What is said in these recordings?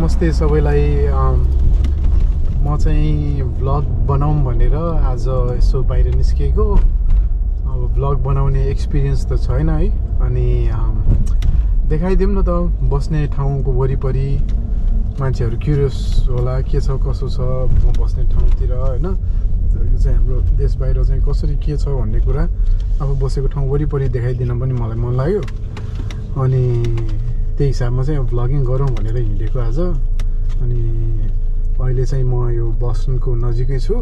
नमस्ते सबैलाई। म चाहिँ भ्लग बनाऊँ भनेर आज यसो बाहिर निस्केको। अब भ्लग बनाउने एक्सपिरियन्स त छैन है, अनि देखाइदिउँ न त बस्ने ठाउँको वरिपरि मान्छेहरू क्युरियस होला के छ कसो छ म बस्ने ठाउँतिर हैन। यो चाहिँ हाम्रो देश बाहिर चाहिँ कसरी के छ भन्ने कुरा अब बसेको ठाउँ वरिपरि देखाइदिन पनि मलाई मन लाग्यो, अनि त्यही हिसाबमा चाहिँ भ्लगिङ गरौँ भनेर हिँडेको आज। अनि अहिले चाहिँ म यो बसनको नजिकै छु।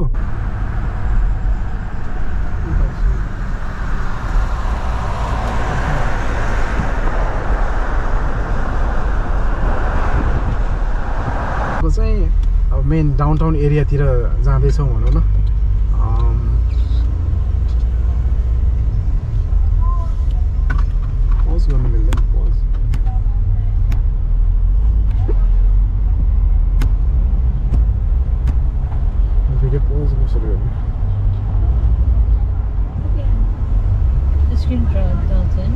चाहिँ अब मेन डाउनटाउन एरियातिर जाँदैछौँ भनौँ न। पज गर्नु मिल्दैन, पज भिडियो पज कसरी गर्ने? Screen down.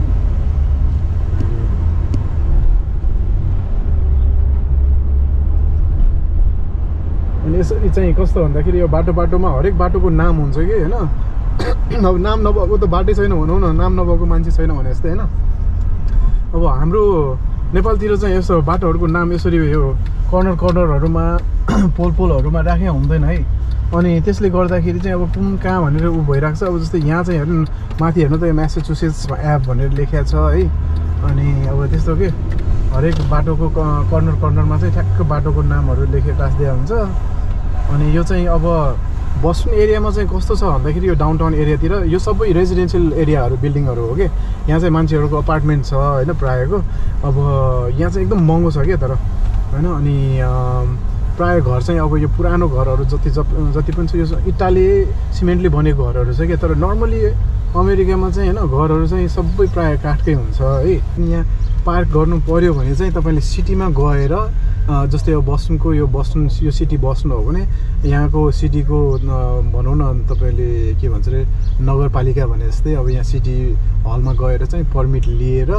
अनि यसरी चाहिँ कस्तो भन्दाखेरि यो बाटोमा हरेक बाटोको नाम हुन्छ कि हैन। अब नाम नभएको त बाटै छैन भनौँ न, नाम नभएको मान्छे छैन भने जस्तै हैन। अब हाम्रो नेपालतिर चाहिँ यस्तो बाटोहरूको नाम यसरी यो कर्नरहरूमा पोलहरूमा राखे हुँदैन है। अनि त्यसले गर्दाखेरि चाहिँ अब कुन कहाँ भनेर उ भइरहेको छ। अब जस्तै यहाँ चाहिँ हेर्नु माथि हेर्नु त यो म्यासाचुसेट्स एप भनेर लेखेको छ है। अनि अब त्यस्तो के हरेक बाटोको कर्नरमा चाहिँ ठ्याक्क बाटोको नामहरू लेखेर राखिदिया हुन्छ। अनि यो चाहिँ अब बस्ने एरियामा चाहिँ कस्तो छ भन्दाखेरि यो डाउनटाउन एरियातिर यो सबै रेजिडेन्सियल एरियाहरू बिल्डिङहरू हो कि। यहाँ चाहिँ मान्छेहरूको अपार्टमेन्ट छ होइन प्रायःको। अब यहाँ चाहिँ एकदम महँगो छ क्या तर होइन। अनि प्रायः घर चाहिँ अब यो पुरानो घरहरू जति पनि छ यो इटाले सिमेन्टले बनेको घरहरू छ क्या। तर नर्मली अमेरिकामा चाहिँ होइन घरहरू चाहिँ सबै प्रायः काठकै हुन्छ है। अनि यहाँ पार्क गर्नु पर्यो भने चाहिँ तपाईँले सिटीमा गएर जस्तै अब बस्नुको यो सिटी बस्नु हो भने यहाँको सिटीको भनौँ न तपाईँले के भन्छ अरे नगरपालिका भने जस्तै अब यहाँ सिटी हलमा गएर चाहिँ पर्मिट लिएर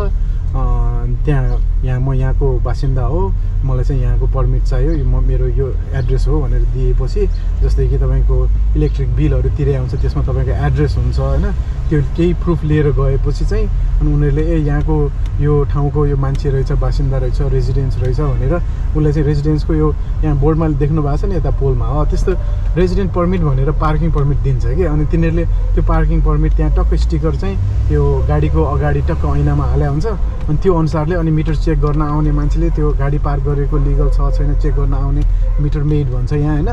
यहाँ म यहाँको बासिन्दा हो, मलाई चाहिँ यहाँको पर्मिट चाहियो, मेरो यो एड्रेस हो भनेर दिएपछि जस्तै कि तपाईँको इलेक्ट्रिक बिलहरू तिरे आउँछ त्यसमा तपाईँको एड्रेस हुन्छ होइन। त्यो केही प्रुफ लिएर गएपछि चाहिँ अनि उनीहरूले यहाँको यो ठाउँको यो मान्छे रहेछ, बासिन्दा रहेछ, रेजिडेन्स रहेछ भनेर उसलाई चाहिँ रेजिडेन्सको यो यहाँ बोर्डमा देख्नु भएको छ नि यता पोलमा हो त्यस्तो रेजिडेन्ट पर्मिट भनेर पार्किङ पर्मिट दिन्छ कि। अनि तिनीहरूले त्यो पार्किङ पर्मिट त्यहाँ टक्क स्टिकर चाहिँ त्यो गाडीको अगाडि टक्क ऐनामा हाले हुन्छ। अनि त्यो अनुसारले अनि मिटर चेक गर्न आउने मान्छेले त्यो गाडी पार्क गरेको लिगल छ छैन चेक गर्न आउने मिटर मेड भन्छ यहाँ होइन।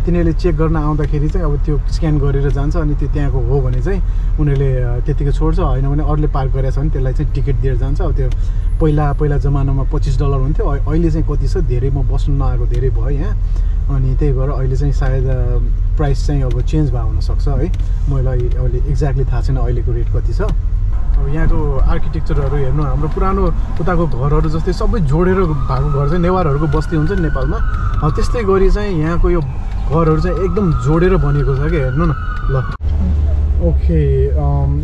तिनीहरूले चेक गर्न आउँदाखेरि चाहिँ अब त्यो स्क्यान गरेर जान्छ। अनि त्यो त्यहाँको हो भने चाहिँ उनीहरूले त्यतिकै छोड्छ, होइन भने अरूले पार्क गरेको छ भने त्यसलाई चाहिँ टिकट दिएर जान्छ। अब त्यो पहिला जमानामा $25 हुन्थ्यो, अहिले चाहिँ कति छ धेरै म बस्नु नआएको धेरै भयो यहाँ। अनि त्यही भएर अहिले चाहिँ सायद प्राइस चाहिँ अब चेन्ज भएको हुनसक्छ है। मलाई अहिले एक्ज्याक्टली थाहा छैन अहिलेको रेट कति छ। अब यहाँको आर्किटेक्चरहरू हेर्नु हाम्रो पुरानो उताको घरहरू जस्तै सबै जोडेर भएको घर चाहिँ नेवारहरूको बस्ती हुन्छ नि नेपालमा, त्यस्तै गरी चाहिँ यहाँको यो घरहरू चाहिँ एकदम जोडेर बनेको छ क्या। हेर्नु न ल। ओके,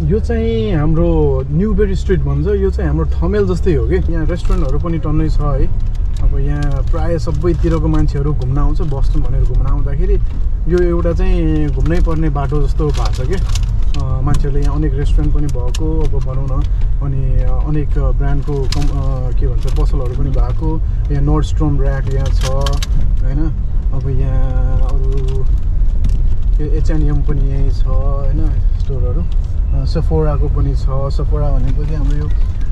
यो चाहिँ हाम्रो न्युबेरी स्ट्रिट भन्छ। यो चाहिँ हाम्रो ठमेल जस्तै हो कि। यहाँ रेस्टुरेन्टहरू पनि टन्नै छ है। अब यहाँ प्रायः सबैतिरको मान्छेहरू घुम्न आउँछ, बस्नु भनेर घुम्न आउँदाखेरि यो एउटा चाहिँ घुम्नै पर्ने बाटो जस्तो भएको छ क्या। मान्छेहरूले यहाँ अनेक रेस्टुरेन्ट पनि भएको अब भनौँ न, अनि अनेक ब्रान्डको के भन्छ पसलहरू पनि भएको। यहाँ नोर्डस्ट्रोम ऱ्याक यहाँ छ होइन। अब यहाँ अरू H&M पनि यहीँ छ होइन स्टोरहरू। सफोराको पनि छ। सफोरा भनेको चाहिँ हाम्रो यो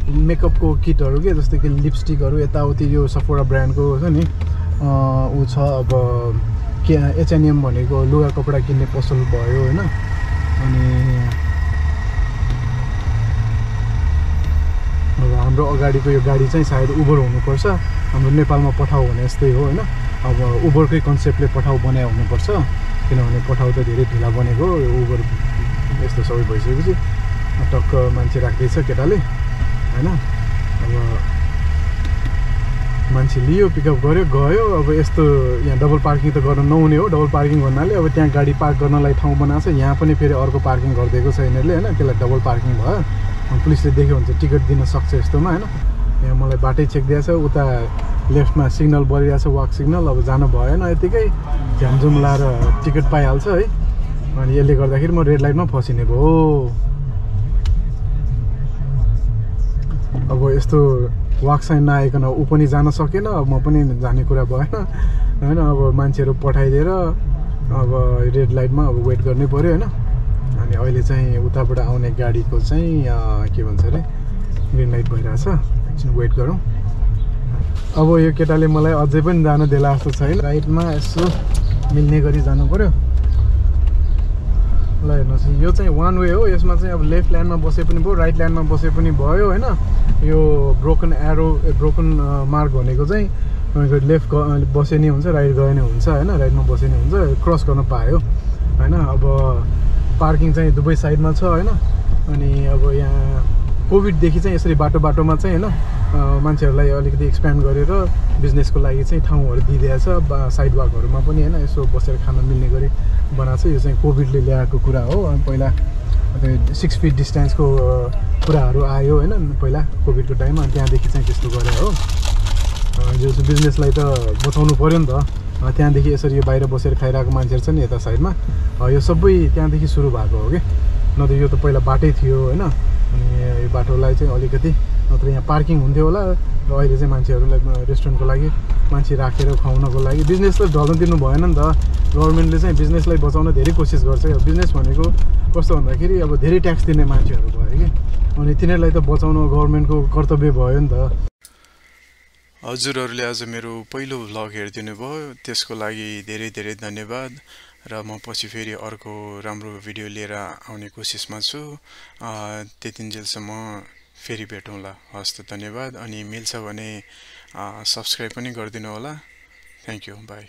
मेकअपको किटहरू के जस्तै कि लिपस्टिकहरू यताउति यो सफोरा ब्रान्डको छ नि ऊ छ। अब के H&M भनेको लुगा कपडा किन्ने पसल भयो होइन। अनि अब हाम्रो अगाडिको यो गाडी चाहिँ सायद उबर हुनुपर्छ। हाम्रो नेपालमा पठाउ भने जस्तै हो होइन। अब उबरकै कन्सेप्टले पठाउ बनाए हुनुपर्छ, किनभने पठाउ त धेरै ढिला बनेको यो उबर यस्तो सबै भइसकेपछि टक्क मान्छे राख्दैछ केटाले होइन। अब मान्छे लियो पिकअप गर्यो गयो। अब यस्तो यहाँ डबल पार्किङ त गर्न नहुने हो। डबल पार्किङ भन्नाले अब त्यहाँ गाडी पार्क गर्नलाई ठाउँ बनाएको छ, यहाँ पनि फेरि अर्को पार्किङ गरिदिएको छ यिनीहरूले होइन। त्यसलाई डबल पार्किङ भयो। पुलिसले देख्यो भने चाहिँ टिकट दिन सक्छ यस्तोमा होइन। यहाँ मलाई बाटै चेक दिएछ, उता लेफ्टमा सिग्नल बलिरहेको छ वाक सिग्नल अब जानु भएन यतिकै झ्यामझुम लाएर टिकट पाइहाल्छ है अनि यसले गर्दाखेरि म रेड लाइटमा फसिने भयो अब यस्तो वाक साइन नआइकन ऊ पनि जान सकेन अब म पनि जाने कुरा भएन हैन अब मान्छेहरू पठाइदिएर अब रेड लाइटमा अब वेट गर्नै पर्यो हैन अनि अहिले चाहिँ उताबाट आउने गाडीको चाहिँ के भन्छ अरे ग्रिन लाइट भइरहेछ एकछिन वेट गरौँ अब यो केटाले मलाई अझै पनि जान देला जस्तो छैन राइटमा यसो मिल्ने गरी जानु पर्यो ल हेर्नुहोस् यो चाहिँ वान वे हो यसमा चाहिँ अब लेफ्ट ल्यान्डमा बसे पनि भयो राइट ल्यान्डमा बसे पनि भयो हैन यो ब्रोकन एरो ब्रोकन मार्क भनेको चाहिँ तपाईँको लेफ्ट बसे नि हुन्छ राइट गए नि हुन्छ हैन राइटमा बसे नि हुन्छ क्रस गर्न पायो हैन अब पार्किङ चाहिँ दुवै साइडमा छ हैन अनि अब यहाँ कोभिडदेखि चाहिँ यसरी बाटोमा चाहिँ हैन मान्छेहरूलाई अलिकति एक्सप्यान्ड गरेर बिजनेसको लागि चाहिँ ठाउँहरू दिइदिएको छ साइड वाकहरूमा पनि हैन यसो बसेर खान मिल्ने गरी बनाएको छ यो चाहिँ कोभिडले ल्याएको कुरा हो अनि पहिला 6 फिट डिस्टेन्सको कुराहरू आयो हैन पहिला कोभिडको टाइममा अनि त्यहाँदेखि चाहिँ त्यस्तो गरे हो यो बिजनेसलाई त बचाउनु पर्यो नि त त्यहाँदेखि यसरी यो बाहिर बसेर खाइरहेको मान्छेहरू छ नि यता साइडमा यो सबै त्यहाँदेखि सुरु भएको हो कि नत्र यो त पहिला बाटै थियो हैन अनि यो बाटोलाई चाहिँ अलिकति नत्र यहाँ पार्किङ हुन्थ्यो होला र अहिले चाहिँ मान्छेहरूलाई रेस्टुरेन्टको लागि मान्छे राखेर खुवाउनको लागि बिजनेस त ढल्न दिनु भएन नि त गभर्मेन्टले चाहिँ बिजनेसलाई बचाउन धेरै कोसिस गर्छ बिजनेस भनेको कस्तो भन्दाखेरि अब धेरै ट्याक्स दिने मान्छेहरू भयो कि अनि तिनीहरूलाई त बचाउनु गभर्मेन्टको कर्तव्य भयो नि त हजुरहरूले आज मेरो पहिलो भ्लग हेरिदिनु भयो त्यसको लागि धेरै धेरै धन्यवाद र म पछि फेरि अर्को राम्रो भिडियो लिएर आउने कोसिसमा छु त्यतिन्जेलसम्म फेरि भेटौँला हस् त धन्यवाद अनि मिल्छ भने सब्स्क्राइब पनि गरिदिनु होला थ्यांक यू बाई